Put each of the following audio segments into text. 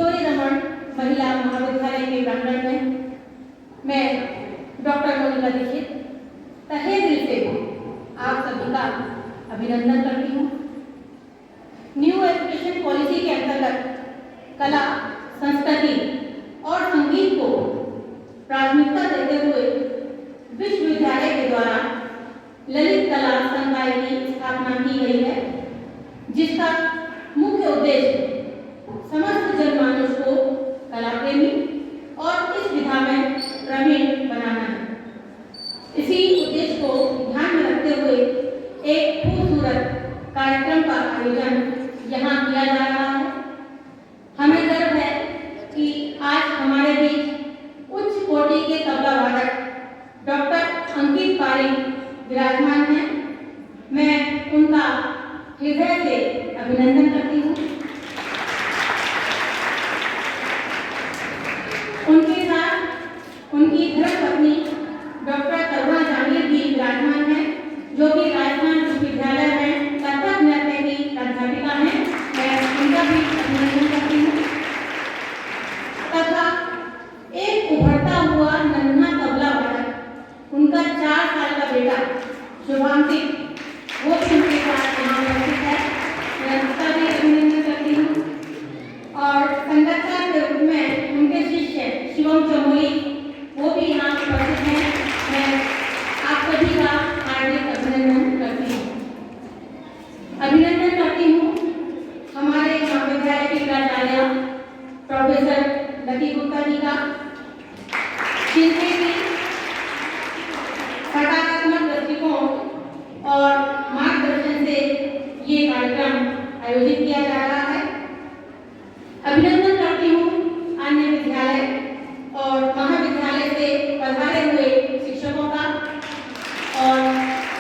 किशोरी रमन महिला महाविद्यालय के प्रांगण में मैं डॉक्टर मोनिका दीक्षित तहे दिल से आप सभी का अभिनंदन करती हूँ। न्यू एजुकेशन पॉलिसी के अंतर्गत कला, संस्कृति और संगीत को प्राथमिकता देते हुए विश्वविद्यालय के द्वारा ललित कला संकाय की स्थापना की गई है, जिसका मुख्य उद्देश्य समस्त जनमानस को कला प्रेमी और इस विधा में प्रवीण बनाना है। इसी उद्देश्य को ध्यान में रखते हुए एक खूबसूरत कार्यक्रम का आयोजन यहाँ किया जा रहा है। हमें गर्व है कि आज हमारे बीच उच्च कोटि के तबला वादक डॉक्टर अंकित पारिक विराजमान हैं। मैं उनका हृदय से अभिनंदन करती हूँ। उनके साथ उनकी धर्मपत्नी डॉक्टर करुणा जांगीर भी विराजमान हैं, जो कि राजस्थान विश्वविद्यालय में कथक नृत्य की अध्यापिका हैं। मैं उनका भी अभिनंदन करती हूँ। तथा एक उभरता हुआ नन्हा तबला वादक, उनका 4 साल का बेटा शुभांकित, वो भी उनके साथ यहाँ उपस्थित है। मैं उसका भी अभिनंदन करती हूँ। और संगतकार के रूप में उनके शिष्य शिवम चमोली, वो भी यहाँ उपस्थित हैं। मैं आप सभी का हार्दिक अभिनंदन करती हूँ। अभिनंदन करती हूँ हमारे महाविद्यालय के प्राचार्य प्रोफेसर लकी गुप्ता जी का, जिनके भी सकारात्मक दृष्टिकोण और मार्गदर्शन से ये कार्यक्रम आयोजित किया जा रहा है। अभिनंदन करती हूँ अन्य विद्यालय और महाविद्यालय से पधारे हुए शिक्षकों का और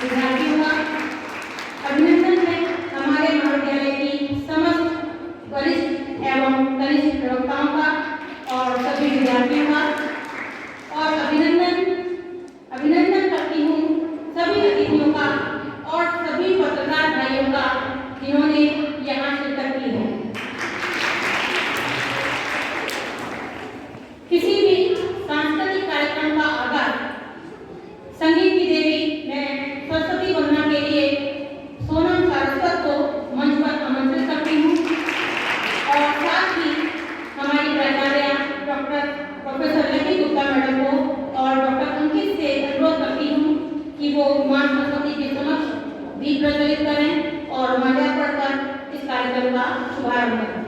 विद्यार्थियों का। अभिनंदन है हमारे महाविद्यालय की समस्त वरिष्ठ एवं कनिष्ठ प्रवक्ताओं का और सभी विद्यार्थियों का। और अभिनंदन करती हूँ सभी अतिथियों का और सभी पत्रकार भाइयों का, जिन्होंने यहाँ शिरकत की है। किसी भी सांस्कृतिक कार्यक्रम का आगाज संगीत की देवी मैं सरस्वती वंदना के लिए सोनम सारस्वत को मंच पर आमंत्रित करती हूँ। और साथ ही हमारी प्राचार्य प्रोफेसर लकी गुप्ता मैडम को और डॉक्टर अंकित से अनुरोध करती हूँ कि वो मां सरस्वती के समक्ष दीप प्रज्वलित करें और माल्यार्पण पढ़कर इस कार्यक्रम का शुभारंभ करें।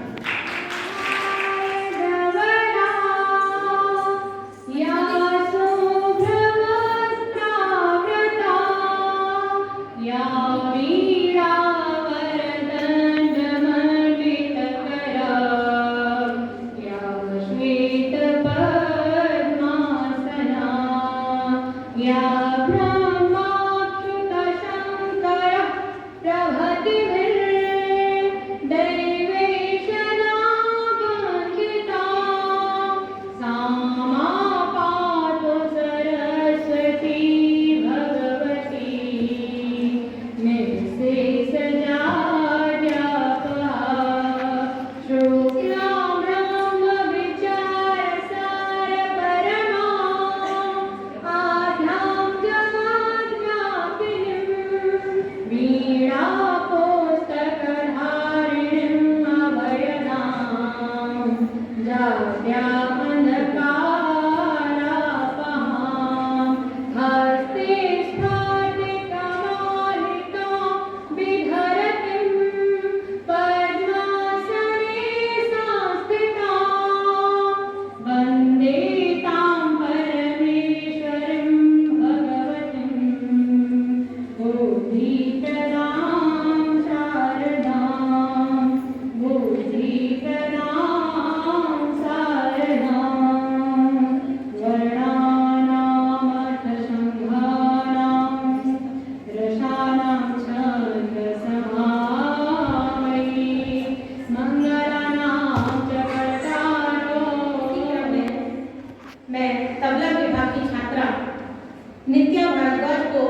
नित्या भारद्वाज को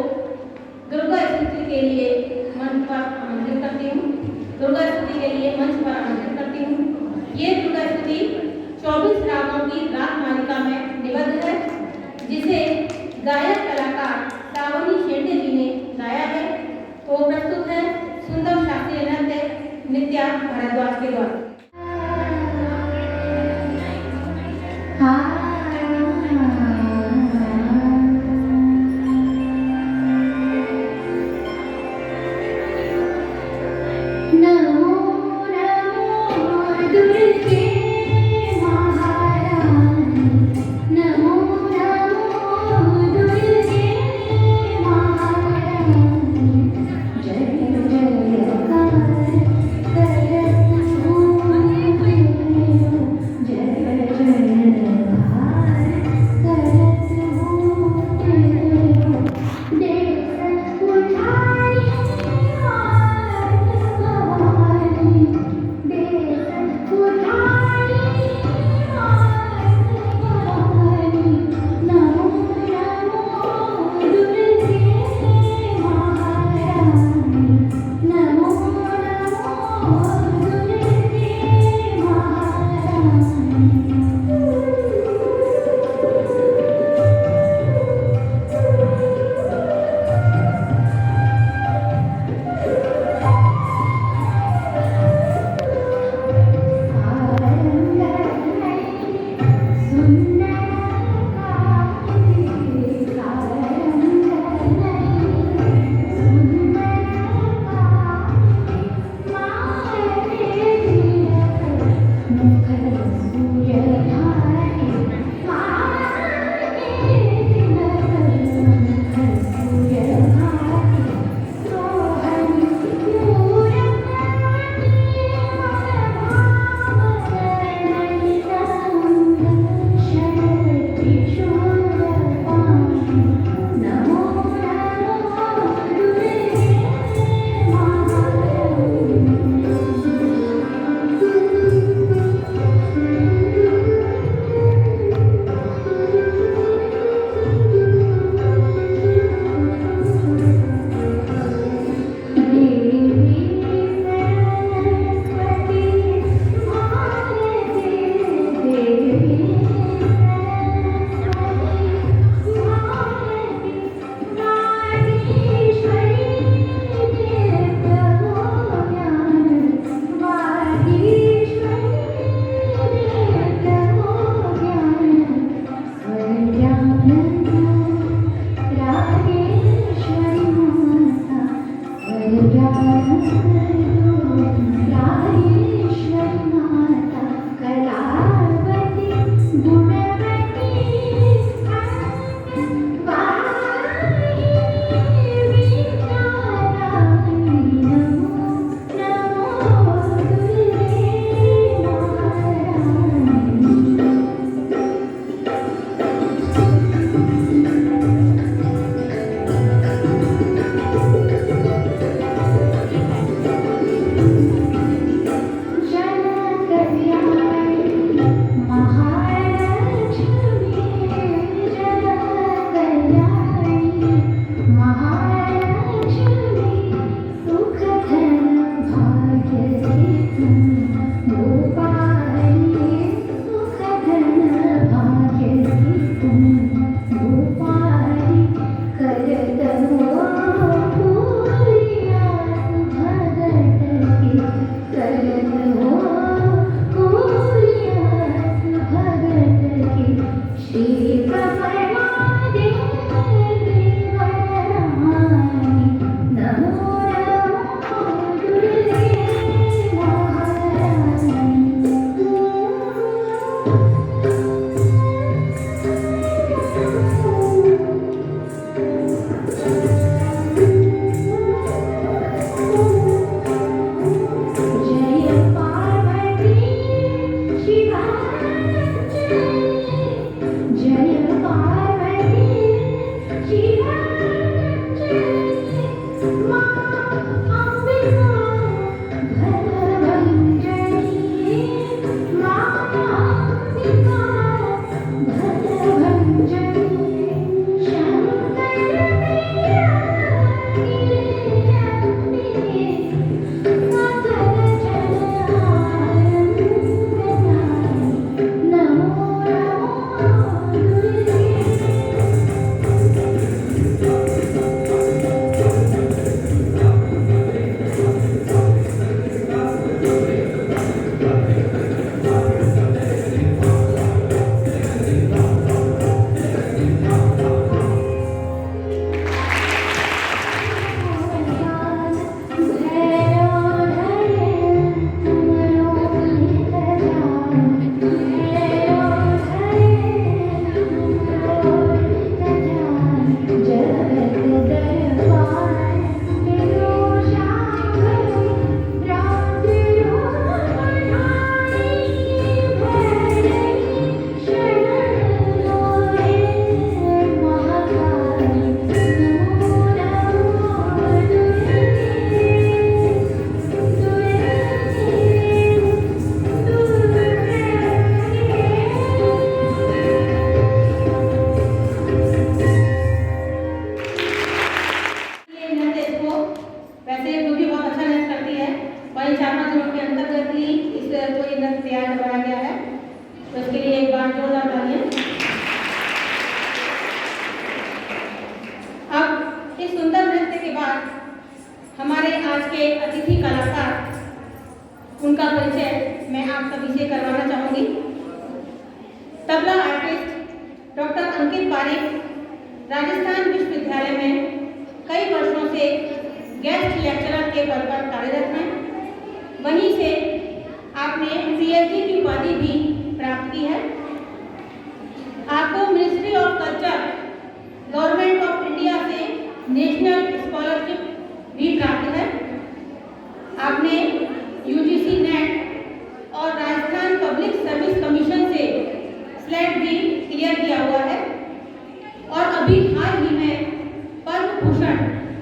दुर्गा स्तुति के लिए मंच पर आमंत्रित करती हूँ। दुर्गा स्तुति के लिए मंच पर आमंत्रित करती हूँ। ये दुर्गा स्तुति 24 रागों की राग मालिका में निबद्ध है, जिसे गायक कलाकार श्रावणी शेंडे जी ने गाया है। तो प्रस्तुत है सुंदर शास्त्रीय नृत्य नित्या भारद्वाज के द्वारा। को ये नृत्य तैयार करवाया गया है, तो इसके लिए एक बार जोरदार तालियां। अब इस सुंदर नृत्य के बाद हमारे आज के अतिथि कलाकार, उनका परिचय मैं आप सभी से करवाना चाहूँगी। तबला आर्टिस्ट डॉक्टर अंकित पारिक राजस्थान विश्वविद्यालय में कई वर्षों से गेस्ट लेक्चरर के पद पर कार्यरत हैं। वहीं से आपने पीएचडी की उपाधि भी प्राप्त की है। आपको ministry of culture government of India से नेशनल स्कॉलरशिप भी प्राप्त है। आपने यूजीसी नेट और राजस्थान पब्लिक सर्विस कमीशन से स्लेट भी क्लियर किया हुआ है और अभी हाल ही में पद्म भूषण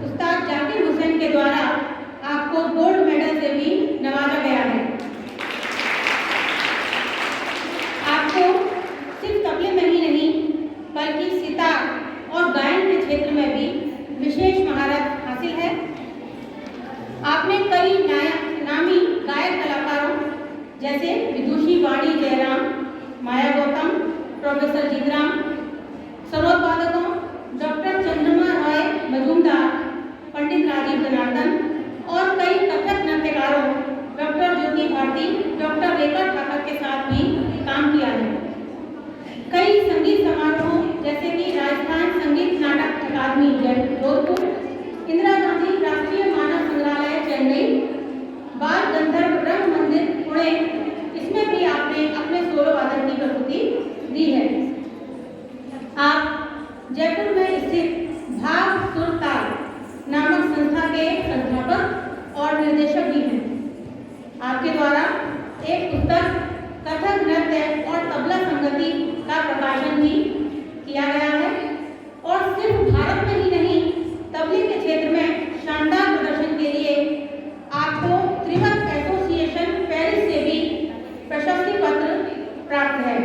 उस्ताद जाकिर हुसैन के द्वारा आपको गोल्ड मेडल से भी नवाजा गया है। आपको सिर्फ तबले में ही नहीं बल्कि सितार और गायन के क्षेत्र में भी विशेष महारत हासिल है। आपने कई नामी गायक कलाकारों जैसे विदुषी वाणी जयराम, माया गौतम, प्रोफेसर जीतराम, सरोद वादकों डॉक्टर चंद्रमा रॉय मजूमदार, पंडित राजीव जनार्दन और कई कथक नृत्यकारों डॉक्टर ज्योति भारती, डॉक्टर रेखा ठाकर के साथ भी काम किया है। कई संगीत समारोहों जैसे कि राजस्थान संगीत नाटक अकादमी जोधपुर, इंदिरा गांधी राष्ट्रीय मानव संग्रहालय चेन्नई, बाल गंधर्व रंग मंदिर पुणे, इसमें भी आपने अपने सोलो वादन की प्रस्तुति दी है। आप जयपुर में स्थित भाव सुर ताल नामक संस्था के संस्थापक और निर्देशक भी हैं। आपके द्वारा एक पुस्तक कथक नृत्य और तबला संगति का प्रकाशन भी किया गया है और सिर्फ भारत में ही नहीं तबले के क्षेत्र में शानदार प्रदर्शन के लिए आपको त्रिवत एसोसिएशन पेरिस से भी प्रशस्ति पत्र प्राप्त है।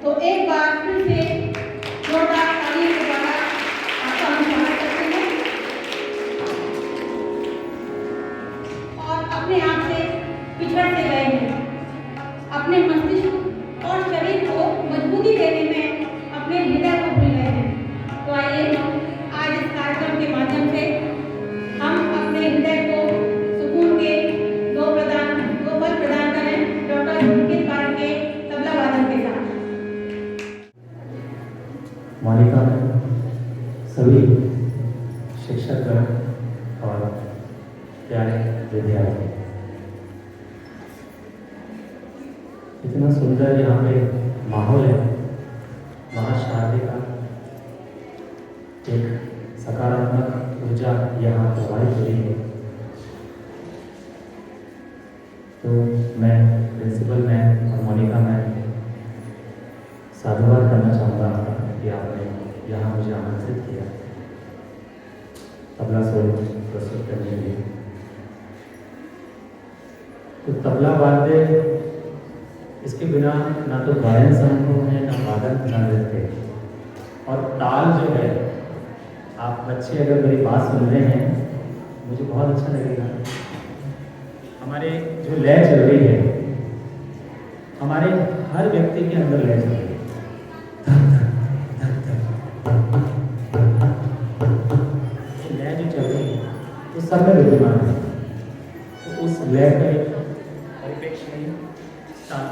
तो एक बार फिर से जोरदार तालियों के द्वारा आपका हम स्वागत करते हैं और अपने आप से पिछड़ते गए हैं। अपने मस्तिष्क और शरीर को मजबूती देने में अपने हृदय को भूल गए हैं। तो आइए आज इस कार्यक्रम के माध्यम से हम अपने हृदय को सुकून के दो पल प्रदान करें डॉक्टर अंकित पारिक के तबला वादन के साथ। मोनिका, सभी शिक्षक और प्यारे विद्यार्थी, इतना सुंदर यहाँ पे माहौल है, महाशादी का एक सकारात्मक ऊर्जा यहाँ प्रवाहित हो रही है। तो मैं प्रिंसिपल मैम और मोनिका मैम साधुवाद करना चाहूँगा कि आपने यहाँ मुझे आमंत्रित किया तबला सोलो प्रस्तुत करने के लिए। तो तबला वाद्य, इसके बिना ना तो गायन संभव है, ना वादन, ना नृत्य। और ताल जो है, आप बच्चे अगर मेरी बात सुन रहे हैं मुझे बहुत अच्छा लगेगा। हमारे जो लय चल रही है, हमारे हर व्यक्ति के अंदर लय चल रही है। लय जो चल रही है तो सब में विद्यमान है। तो उस लय का एक परिप्रेक्ष्य में ताल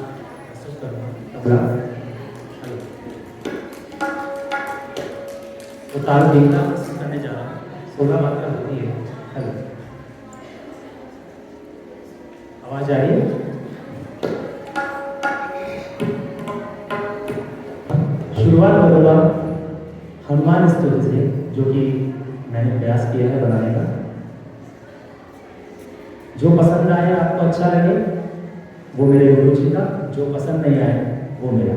प्रस्तुत करना तबला, तो ताल देखना करने जा रहा हूँ। 16 मात्रा होती है। हेलो, आवाज आ रही है? शुरुआत करूँगा हनुमान स्तुति से, जो कि मैंने प्रयास किया है बनाने का। जो पसंद आए, आपको अच्छा लगे, वो मेरे गुरु जी का, जो पसंद नहीं आए वो मेरा।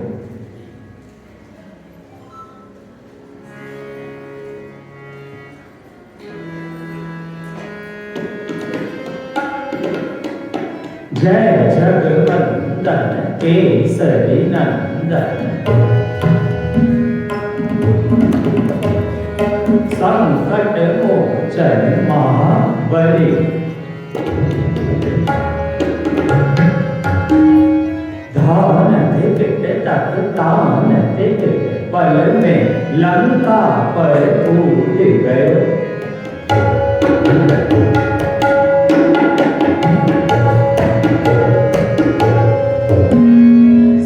जय जगवंदन केसरी नंदन, संकट मोचन महाबली, लंका पर टूट गयो।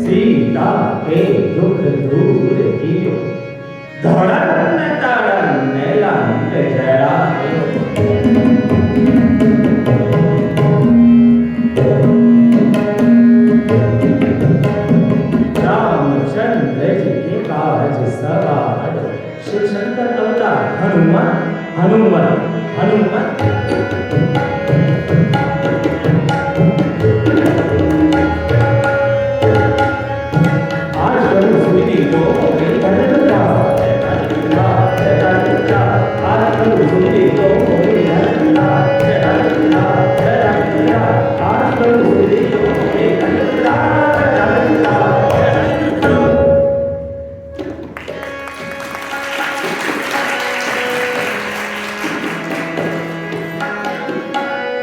सीता के दुख दूर कियो, धड़न तड़न लंक जरायो। रामचंद्र जी के काज सवार, शिव शंकर अवतार हनुमान हनुमान हनुमान।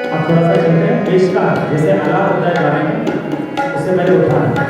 अब थोड़ा सा चलते हैं पेश का, जैसे आलाप होता है गाने में, उससे पहले उठाना।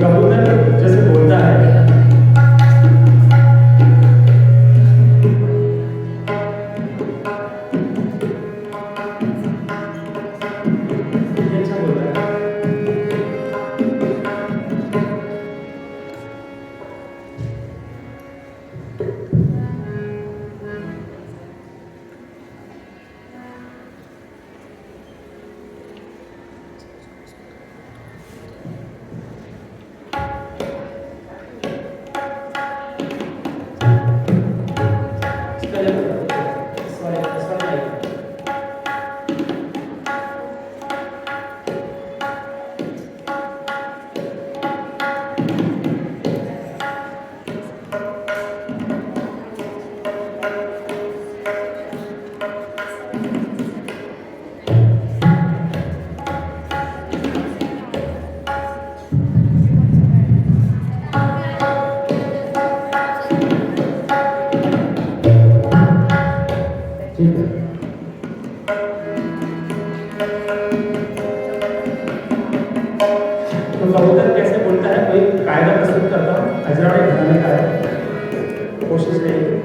कबूतर जैसे बोलता है, ये अच्छा बोल रहा है। इसका क्या बोलता है? इस वाले लाइक। ठीक है। तो कबूतर कैसे बोलता है, कोई कायदा प्रस्तुत करता हूँ, अजराड़ी घराने का है, कोशिश करिए।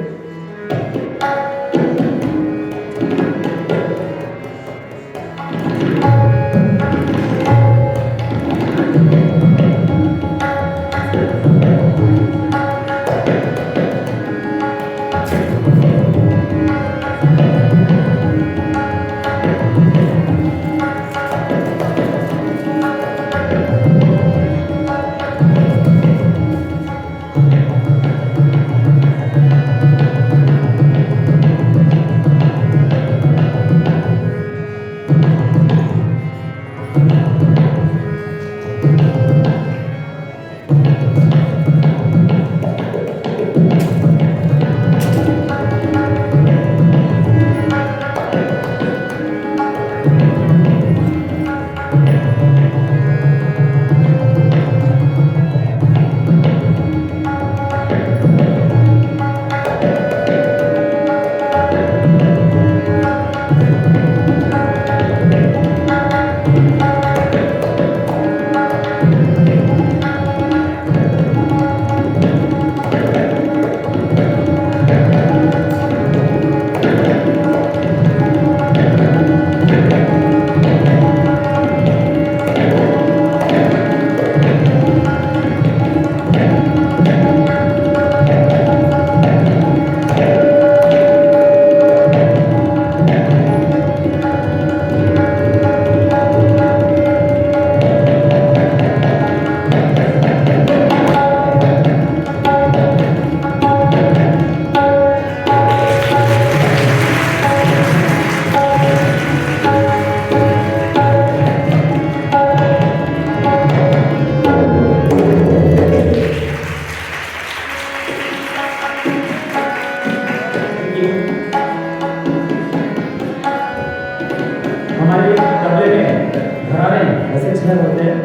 हमारे तबले में घराने वैसे 6 होते हैं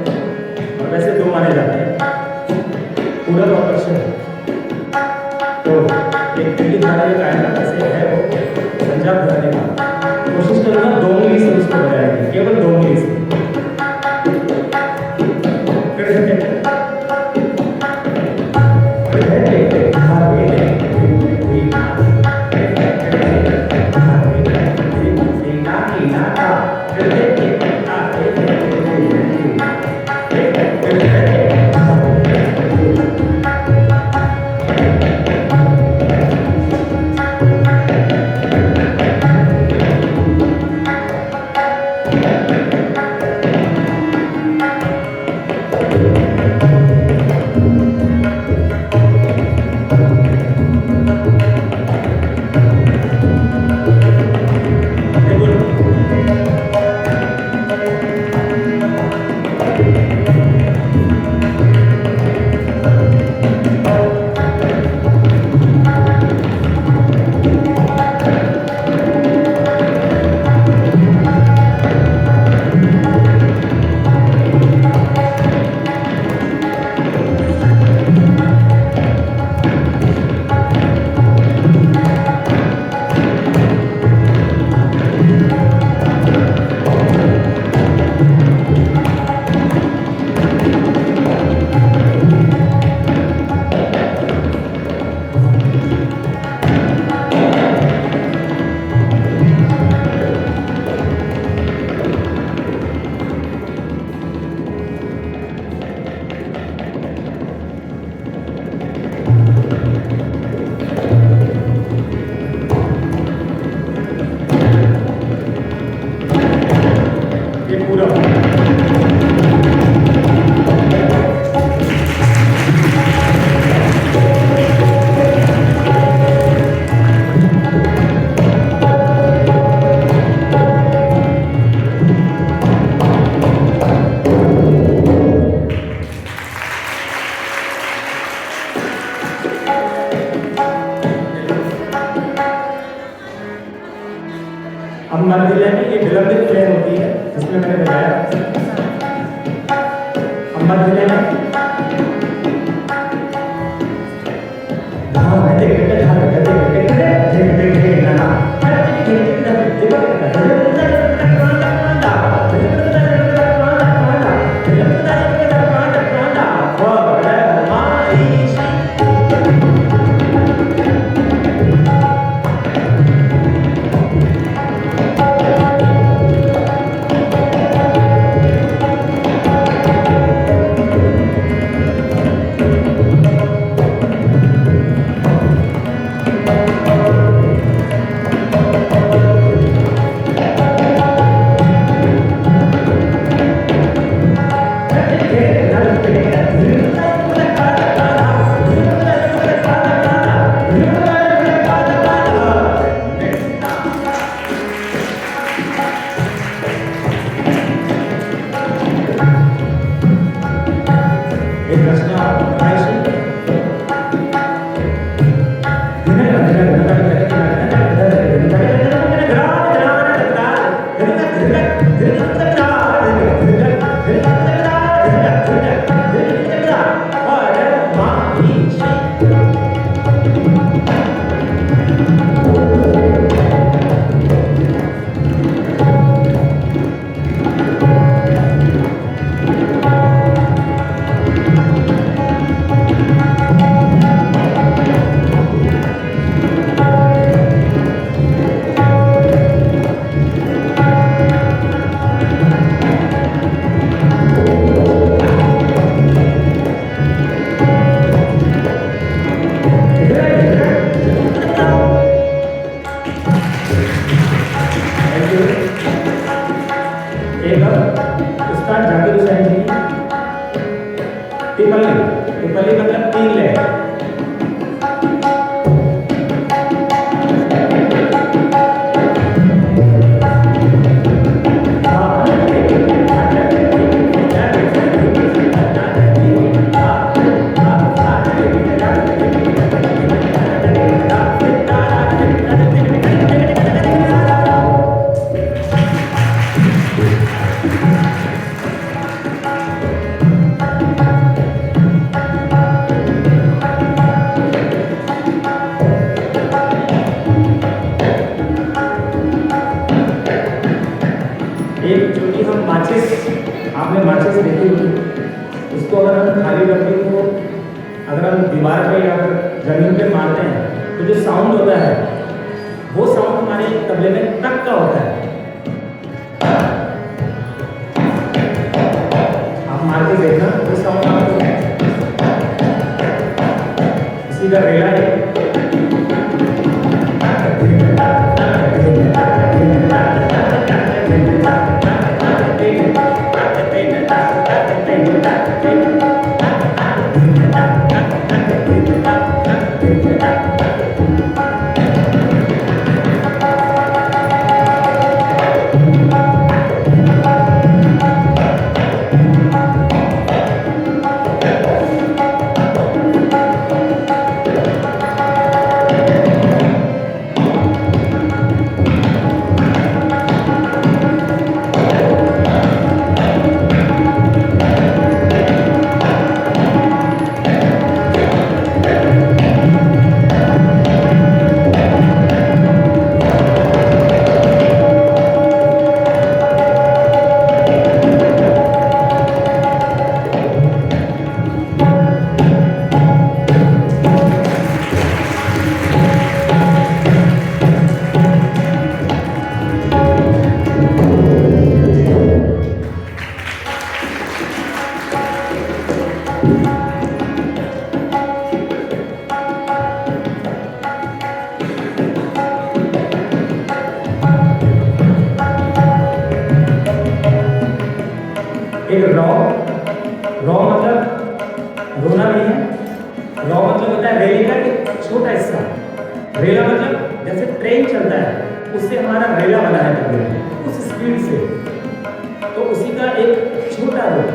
और वैसे 2 माने जाते हैं, पूरब और पश्चिम। तो एक दिल्ली घराने का है ना, वैसे है वो पंजाब घराने का। कोशिश करूँगा 2 उंगली से उसको बजाएंगे, केवल 2 उंगली से। अब मंदिर में ये विलंबित प्लेन होती है जिसमें मैंने बताया। अब मंदिर में टिपली मतलब 3 लेयर। एक चोटी हम माचिस, आपने माचिस देखी होगी, उसको अगर हम खाली रखें तो अगर हम दीवार पे या फिर जमीन पे मारते हैं तो जो साउंड होता है वो साउंड हमारे तबले में टक का होता है। आप मार के देखना वो साउंड आपको इसी का रेला है। एक रॉ मतलब रोना नहीं है, रॉ मतलब होता है रेल का एक छोटा हिस्सा। रेला मतलब जैसे ट्रेन चलता है उससे हमारा रेला बना है तबले उस स्पीड से, तो उसी का एक छोटा रूप।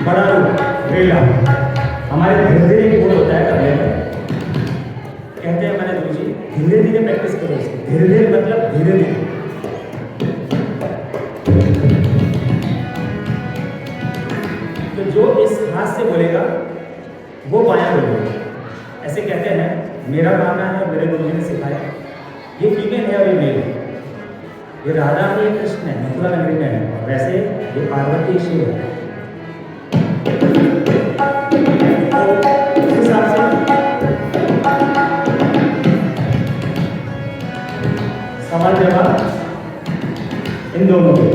बड़ा रूप वेला हमारे धीरे धीरे एक बोल होता है करने का। कहते हैं मैंने गुरु जी धीरे धीरे प्रैक्टिस करो इसकी। धीरे धीरे मतलब धीरे धीरे। तो जो इस हाथ से बोलेगा वो बायां बोलेगा। ऐसे कहते हैं, मेरा मानना है, मेरे गुरु जी ने सिखाया, ये फीमेल है और ये मेल है, ये राधा है, ये कृष्ण है, मथुरा नगरी में है, वैसे ये पार्वती शिव है। इस हिसाब से सवाल जवाब इन दोनों के।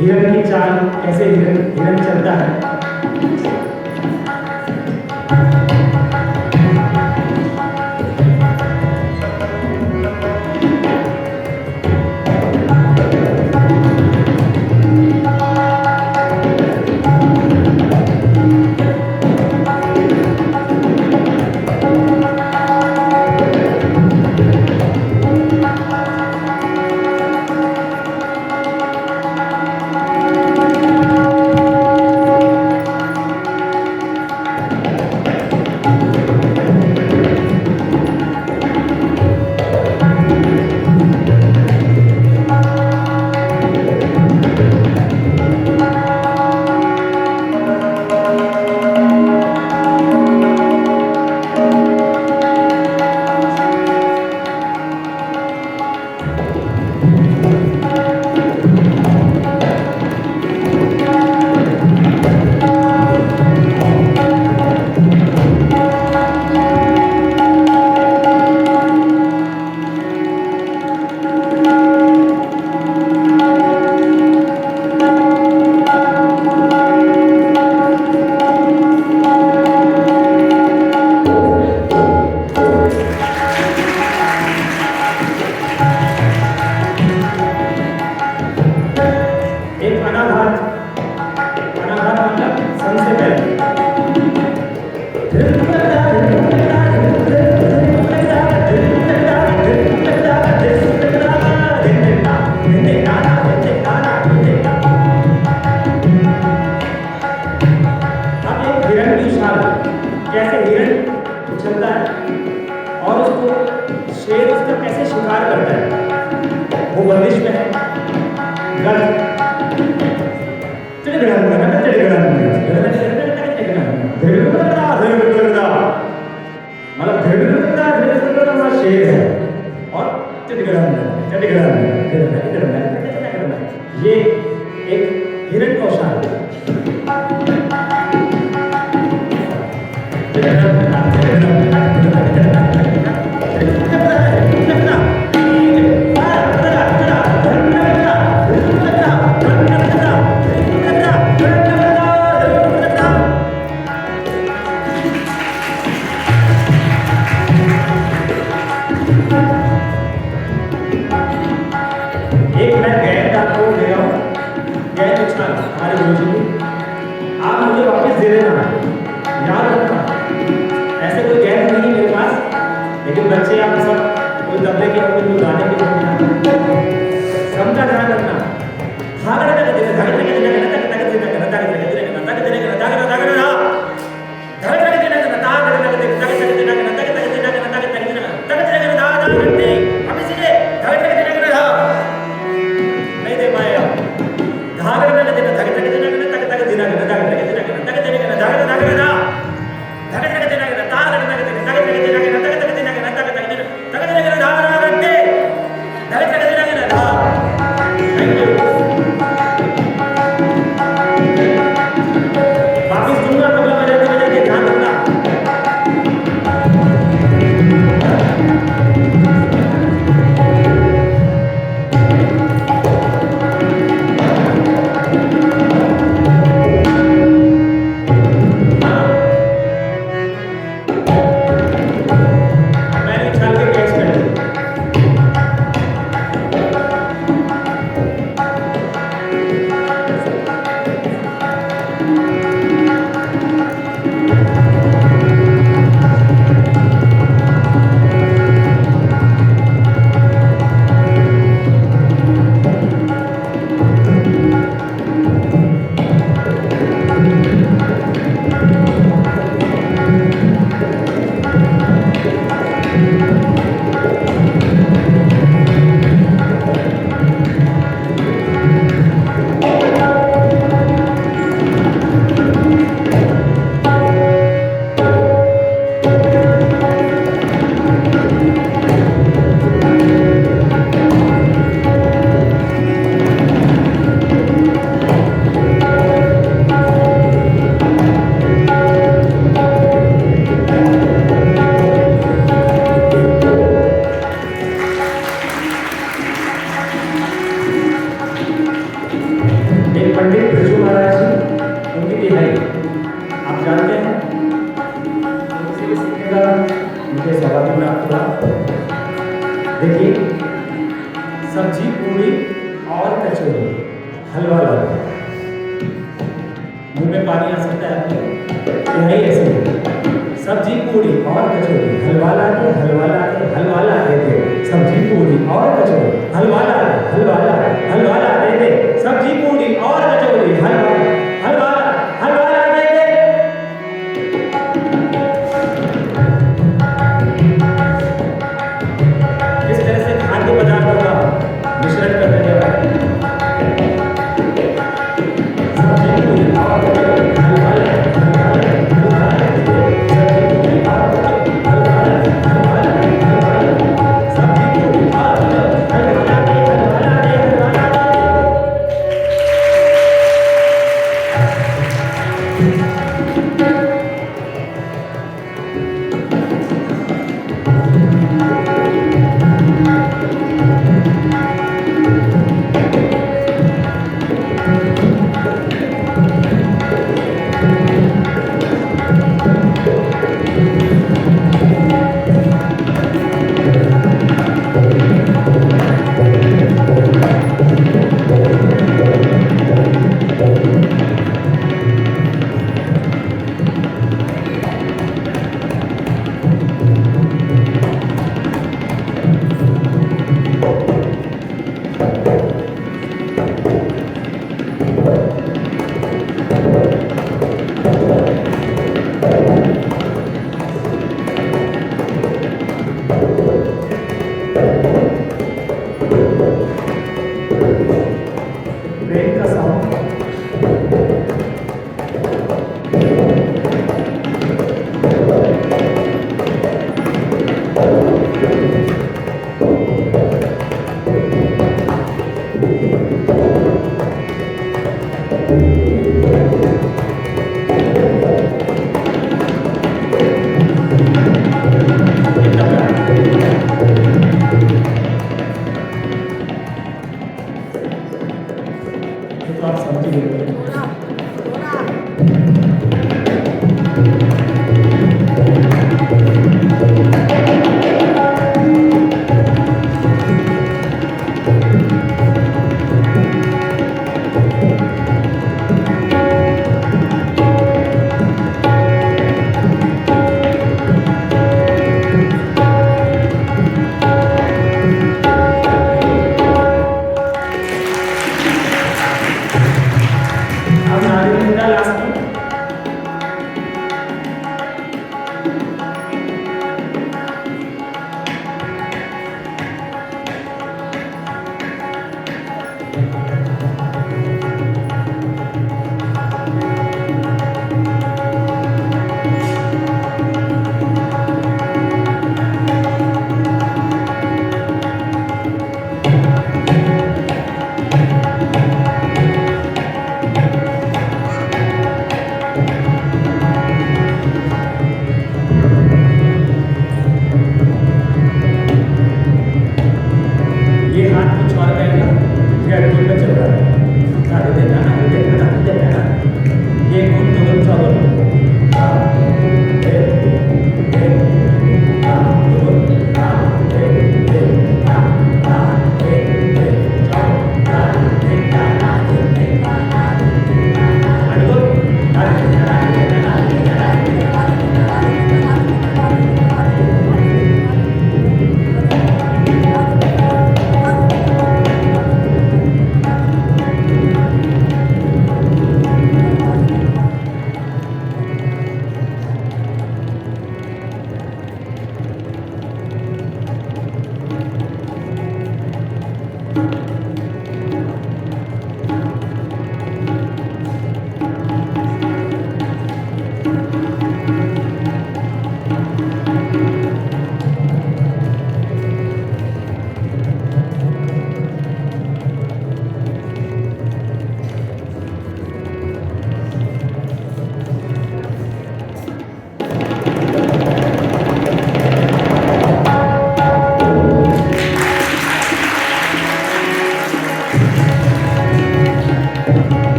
हिरण की चाल, कैसे हिरण चलता है। ये एक हिरण कौशल है। गाने की दुनिया सबका ध्यान रखना। नहीं दे पाए आप। Thank you. वापिस दूंगा तबला बजाते बजाते, ध्यान रखना। मैंने उछाल के कैच कर लिया। एक पंडित बिरजू महाराज जी, उनकी तिहाई आप जानते हैं। उनसे भी सीखने का मुझे सौभाग्य प्राप्त हुआ। देखिए, सब्जी पूरी और कचौरी हलवा लाते, मुंह में पानी आ सकता है आपको। तिहाई ऐसे ही, सब्जी पूरी और कचौरी हलवा लाते, हलवा लाते, हलवा लाते थे। सब्जी पूरी और कचौरी हलवा लाते, हलवा लाते, हलवा लाते थे। सब्जी पूरी और कचौरी हलवा हलवा हलवा लाते थे। किस तरह से खाद्य पदार्थों का मिश्रण करते थे भाई। सब्जी पूरी और कचौरी हलवा लाते, हलवा लाते, हलवा लाते थे। सब्जी पूरी और कचौरी हलवा लाते, हलवा लाते, हलवा लाते। सब्जी पूरी और कचौरी हलवा लाते, हलवा लाते, हलवा लाते। ब्रेक का साउंड। तो आप समझ गए। और कहेगा रेड बुल पे चल रहा है, सारे देखा ना, देखा ना, देखा ना, ये गुण तो गुण चावल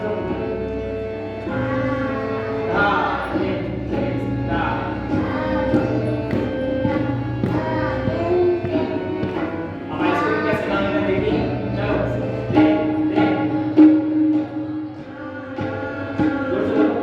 अब आइसक्रीम कैसे बनाने का देखिए। चलो ले ले जोर से बोलो। जोर से जाओ।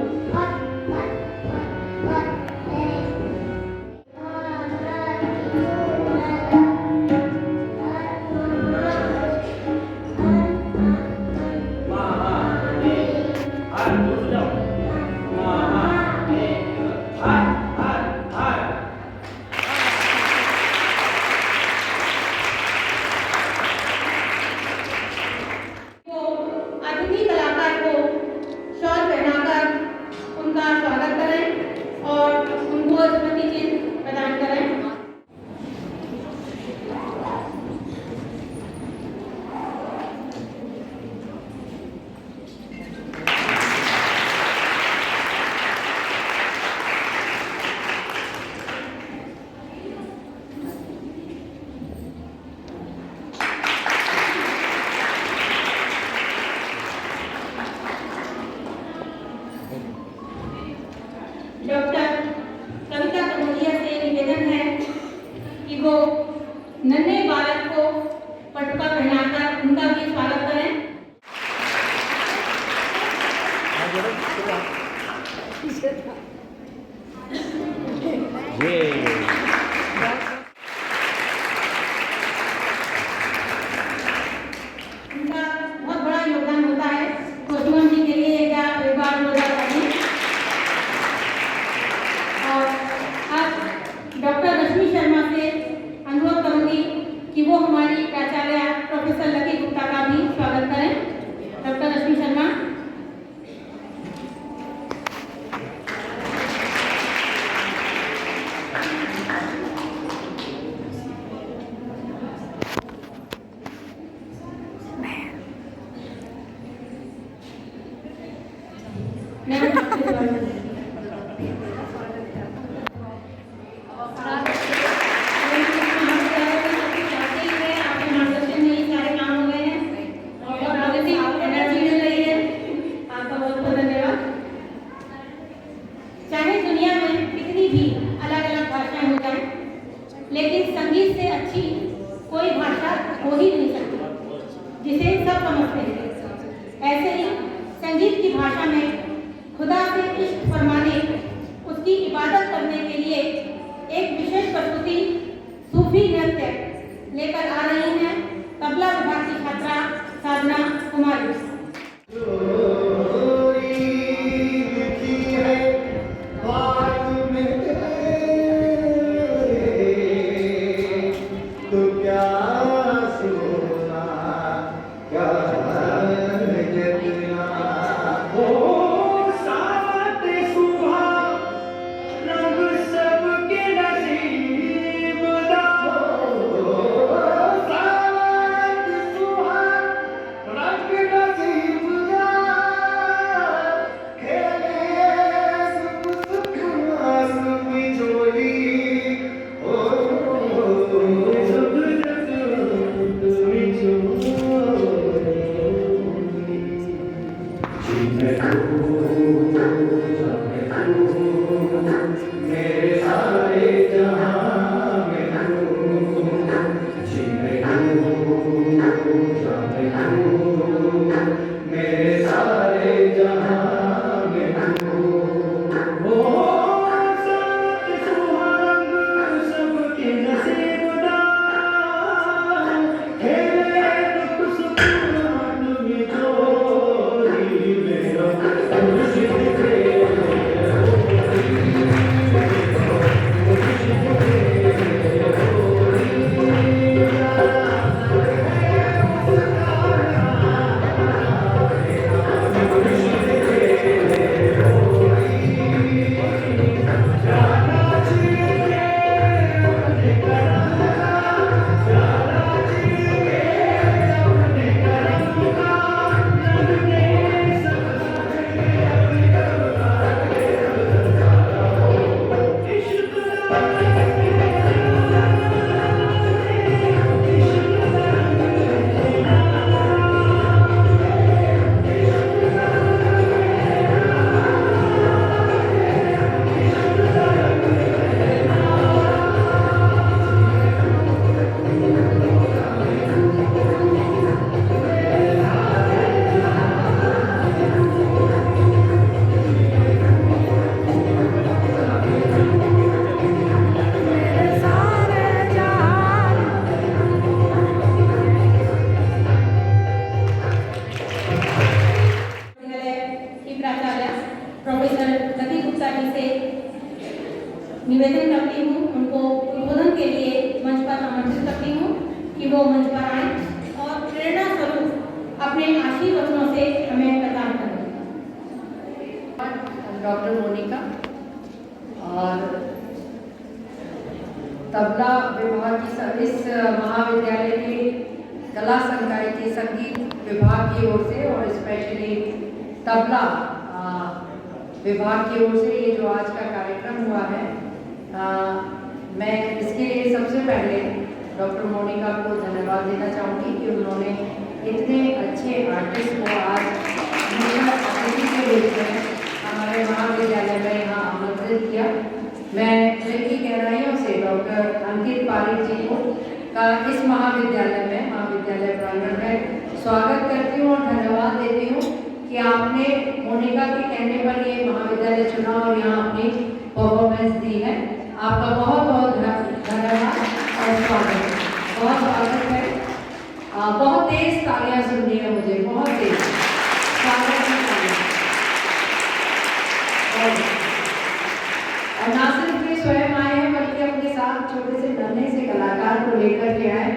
वो अतिथि कलाकार को शॉल पहनाकर उनका स्वागत करें और उनको स्मृति चिन्ह प्रदान करें। डॉक्टर कविता कनौजिया से निवेदन है कि वो नन्हे बालक को पटुका पहनाकर उनका भी स्वागत करें। उनका बहुत बड़ा योगदान होता है कुसुम जी के लिए क्या एक बार रोजा चाहिए। और अब डॉक्टर रश्मि शर्मा से अनुरोध करूंगी कि वो हमारी प्राचार्य प्रोफेसर लकी गुप्ता का भी स्वागत करें। डॉक्टर रश्मि शर्मा। चाहे दुनिया में कितनी भी अलग अलग भाषाएं हो जाएं, लेकिन संगीत से अच्छी कोई भाषा हो ही नहीं सकती जिसे सब समझते हैं। ऐसे ही संगीत की भाषा में खुदा से इश्क फरमाने, उसकी इबादत करने के लिए एक विशेष प्रस्तुति सूफी नृत्य लेकर आ रही हैं तबला विभाग की छात्रा साधना कुमारी। वो मंच पर आए और प्रेरणा स्वरूप अपने आशीर्वचनों से हमें प्रदान करें। डॉक्टर मोनिका और तबला विभाग की इस महाविद्यालय के कला संकाय के संगीत विभाग की ओर से और स्पेशली तबला विभाग की ओर से ये जो आज का कार्यक्रम हुआ है, मैं इसके लिए सबसे पहले डॉक्टर मोनिका को धन्यवाद देना चाहूँगी कि उन्होंने इतने अच्छे आर्टिस्ट को आज अतिथि के रूप में हमारे महाविद्यालय में यहाँ आमंत्रित किया। मैं दिल की गहराइयों से डॉक्टर अंकित पारिक जी को का इस महाविद्यालय प्रांगण में स्वागत करती हूँ और धन्यवाद देती हूँ कि आपने मोनिका के कहने पर ये महाविद्यालय चुना और यहाँ अपनी परफॉर्मेंस दी है। आपका बहुत बहुत धन्यवाद और स्वागत है। बहुत तेज तालियां सुननी है मुझे, बहुत तेज स्वागत की तालियां। और ना सिर्फ वे स्वयं आए हैं बल्कि अपने साथ छोटे से नन्हे से कलाकार को लेकर के आए,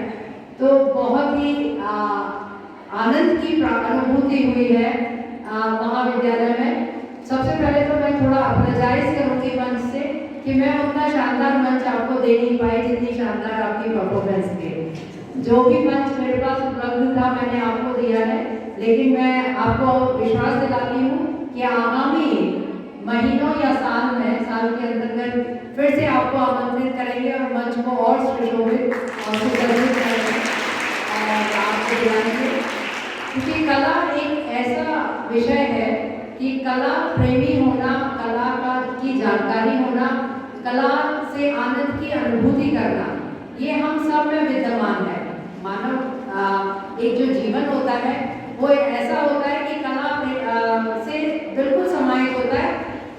तो बहुत ही आनंद की अनुभूति हुई है महाविद्यालय में। सबसे पहले तो मैं थोड़ा अप्रोजाइज करूंगी मंच से कि मैं उतना शानदार मंच आपको दे नहीं पाई जितनी शानदार आपकी परफॉर्मेंस थी। जो भी मंच मेरे पास उपलब्ध था मैंने आपको दिया है, लेकिन मैं आपको विश्वास दिलाती हूँ कि आगामी महीनों या साल के अंतर्गत फिर से आपको आमंत्रित करेंगे और मंच को और सुशोभित और सुगंधित करेंगे और आपको दिलाएंगे, क्योंकि कला एक ऐसा विषय है कि कला प्रेमी होना, कला की जानकारी होना, कला से आनंद की अनुभूति करना, ये हम सब में विद्यमान है। मानव एक जो जीवन होता है वो ऐसा होता है कि कला से बिल्कुल समाहित होता है।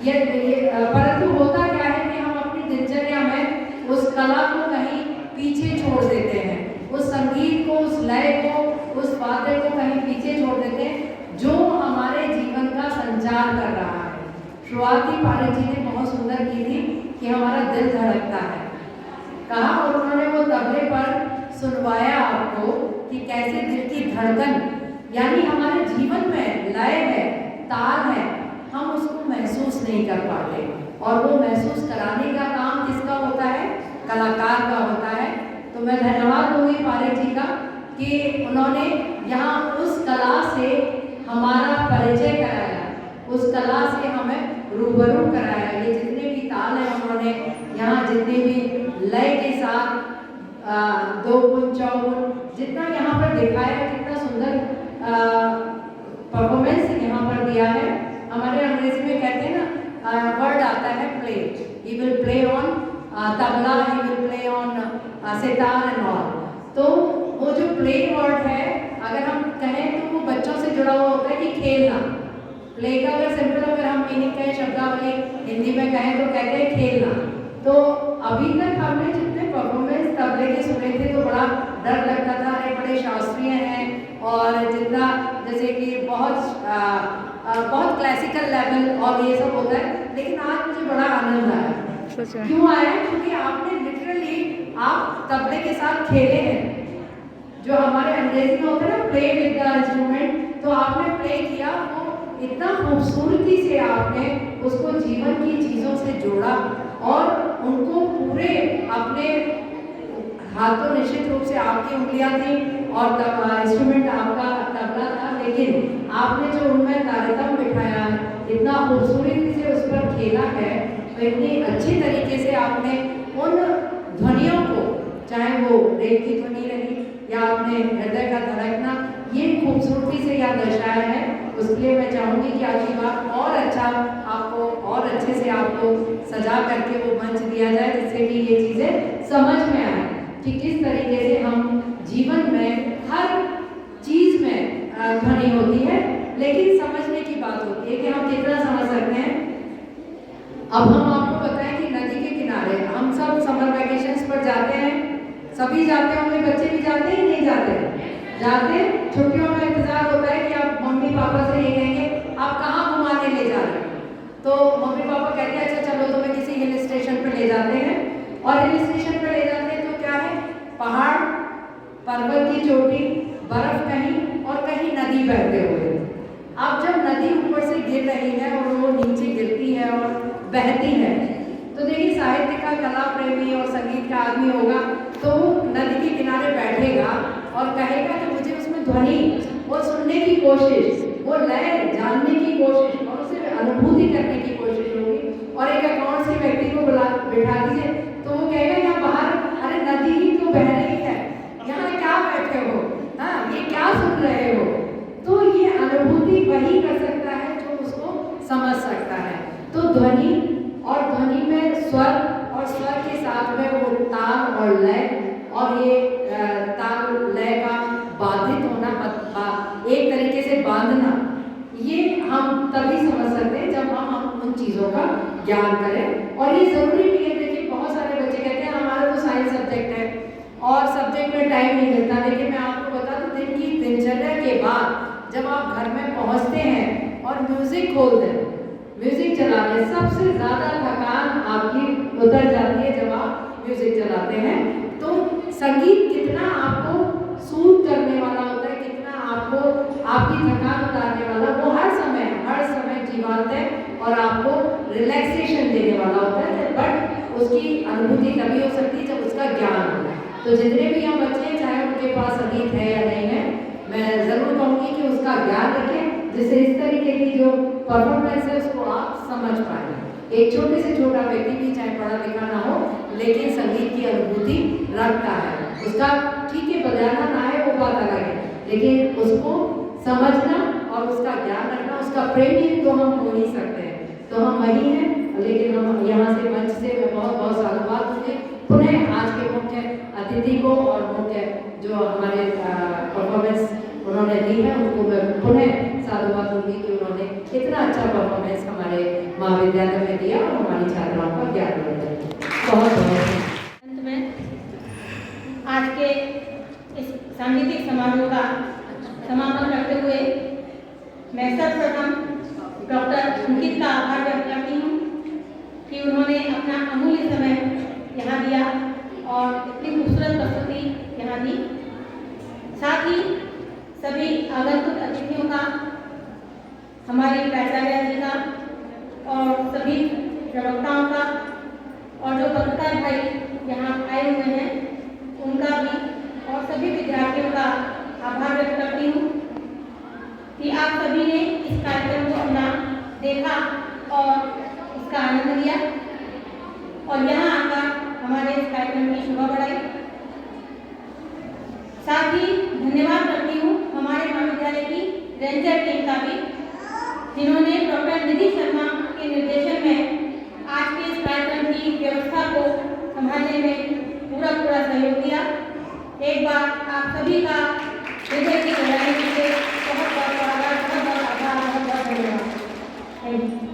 परंतु होता क्या है कि हम अपनी दिनचर्या में उस कला को कहीं पीछे छोड़ देते हैं, उस संगीत को, उस लय को, उस वाद्य को कहीं पीछे छोड़ देते हैं जो हमारे जीवन का संचार कर रहा है। शुरुआत ही पारिक जी ने बहुत सुंदर की थी कि हमारा दिल धड़कता है कहा, और उन्होंने वो तबले पर सुनवाया आपको कि कैसे दिल की धड़कन, यानी हमारे जीवन में लय है, ताल है, हम उसको महसूस नहीं कर पाते, और वो महसूस कराने का काम किसका होता है? कलाकार का होता है। तो मैं धन्यवाद दूंगी पारिक जी का कि उन्होंने यहाँ उस कला से हमारा परिचय कराया, उस कला से हमें रूबरू कराया। ये जितने भी ताल हैं उन्होंने यहाँ जितने भी लय के साथ दो गुण चौगुन जितना यहाँ पर दिखाया, कितना सुंदर परफॉर्मेंस यहाँ पर दिया है। हमारे अंग्रेजी में कहते हैं ना, वर्ड आता है play, he will play on tabla, he will play on sitar and all. तो वो जो प्ले वर्ड है, अगर हम कहें तो वो बच्चों से जुड़ा हुआ होता है कि खेलना। प्ले का अगर सिंपल अगर हम मीनिंग कहें, शब्दावली हिंदी में कहें तो कहते हैं खेलना। तो अभी तक हमने जितने परफॉर्मेंस तबले के सुने थे तो बड़ा डर लगता था, अरे बड़े शास्त्रीय हैं और जितना जैसे कि बहुत क्लासिकल लेवल और ये सब होता है, लेकिन आज मुझे बड़ा आनंद आया। क्यों आया? क्योंकि आपने लिटरली आप तबले के साथ खेले हैं, जो हमारे अंग्रेजी में होता है ना प्ले विद द इंस्ट्रूमेंट, तो आपने प्ले किया, वो इतना खूबसूरती से आपने उसको जीवन की चीज़ों से जोड़ा और उनको पूरे अपने हाथों, निश्चित रूप से आपकी उंगलियां थी और इंस्ट्रूमेंट आपका तबला था, लेकिन आपने जो उनमें तारतम्य बिठाया, इतना खूबसूरती से उस पर खेला है, तो इतनी अच्छी तरीके से आपने उन ध्वनियों को, चाहे वो रेत की ध्वनि रही या अपने हृदय का धड़कना, ये खूबसूरती से यहाँ दर्शाया है। उसके लिए मैं चाहूँगी कि अगली बार और अच्छा आपको और अच्छे से आपको सजा करके वो मंच दिया जाए, जिससे कि ये चीज़ें समझ में आए कि किस तरीके से हम जीवन में हर चीज़ में ध्वनि होती है, लेकिन समझने की बात होती है कि हम कितना समझ सकते हैं। अब हम आपको बताएं कि नदी के किनारे हम सब समर वैकेशंस पर जाते हैं, सभी जाते होंगे, बच्चे भी जाते हैं, नहीं जाते छुट्टियों में इंतजार होता है कि आप मम्मी पापा से ये कहेंगे आप कहाँ घुमाने ले जा रहे हो, तो मम्मी पापा कहते हैं अच्छा चलो तुम्हें किसी हिल स्टेशन पर ले जाते हैं, और हिल स्टेशन पर ले जाते हैं तो क्या है, पहाड़ पर्वत बहते हुए। अब जब नदी ऊपर से गिर रही है और वो नीचे गिरती है और बहती है, तो देखिए साहित्य का कला प्रेमी और संगीत का आदमी होगा तो वो नदी के किनारे बैठेगा और कहेगा कि मुझे उसमें ध्वनि वो सुनने की कोशिश, वो लय जानने की कोशिश और उसे अनुभूति करने की कोशिश होगी। और एक अकाउंट्स के व्यक्ति को बिठा दीजिए तो वो कहेगा यहाँ बाहर अरे नदी ही तो बह रही है, यहाँ क्या बैठे हो, हाँ ये क्या सुन रहे हो। तो ये अनुभूति वही कर सकता है जो उसको समझ सकता है। तो ध्वनि और ध्वनि में स्वर और स्वर के साथ में वो ताल और लय और ये ताल लय का बाधित होना, एक तरीके से बांधना, ये हम तभी समझ सकते हैं जब हम उन चीज़ों का ज्ञान करें। और ये ज़रूरी भी है। देखिए बहुत सारे बच्चे कहते हैं हमारा तो साइंस सब्जेक्ट है और सब्जेक्ट में टाइम नहीं मिलता, लेकिन मैं आपको बता दूं दिन की दिनचर्या के बाद जब आप घर में पहुंचते हैं और म्यूजिक खोल दें, म्यूजिक चला दें, सबसे ज़्यादा थकान आपकी उतर जाती है जब आप म्यूजिक चलाते हैं। तो संगीत कितना आपको सूट करने वाला होता है, कितना आपको आपकी थकान उतारने वाला, वो हर समय जीवंत है और आपको रिलैक्सेशन देने वाला होता है। बट उसकी अनुभूति तभी हो सकती है जब उसका ज्ञान हो। तो जितने भी हम बच्चे हैं, चाहे उनके पास संगीत है या नहीं है, मैं ज़रूर कहूँगी कि उसका ज्ञान रखें जिससे इस तरीके की जो परफॉर्मेंस है उसको आप समझ पाएँ। एक छोटे से छोटा व्यक्ति भी चाहे पढ़ा लिखा ना हो लेकिन संगीत की अनुभूति रखता है। उसका ठीक है बजाना ना है वो बात अलग है, लेकिन उसको समझना और उसका ज्ञान रखना, उसका प्रेमी तो हम हो नहीं सकते हैं। तो हम वही हैं, लेकिन हम यहाँ से मंच से मैं बहुत बहुत साधुवाद दूँगी पुनः आज के मुख्य अतिथि को और मुख्य जो हमारे परफॉर्मेंस उन्होंने दी है उनको मैं पुनः साधुवाद दूँगी कि उन्होंने इतना अच्छा परफॉर्मेंस हमारे महाविद्यालय में दिया और हमारी छात्राओं का ज्ञान दिया। बहुत बहुत अंत में आज के इस सांगीतिक समारोह का समापन करते हुए मैं सर्वप्रथम डॉक्टर अंकित का आभार व्यक्त करती हूँ कि उन्होंने अपना अमूल्य समय यहाँ दिया और इतनी खूबसूरत प्रस्तुति यहाँ दी। साथ ही सभी आगंतुक अतिथियों का, हमारे प्राचार्य जी का और सभी प्रवक्ताओं का और जो पत्रकार भाई यहाँ आए हुए हैं उनका भी और सभी विद्यार्थियों का आभार व्यक्त करती हूँ कि आप सभी ने इस कार्यक्रम को अपना देखा और इसका आनंद लिया और यहाँ आकर हमारे इस कार्यक्रम की शोभा बढ़ाई। साथ ही धन्यवाद करती हूँ हमारे महाविद्यालय की रेंजर टीम का भी, जिन्होंने डॉक्टर निधि शर्मा के निर्देशन में आज के इस कार्यक्रम की व्यवस्था को संभालने में पूरा सहयोग दिया। एक बार आप सभी का हृदय की गहराई से बहुत बहुत आभार, बहुत बहुत धन्यवाद। Thank you.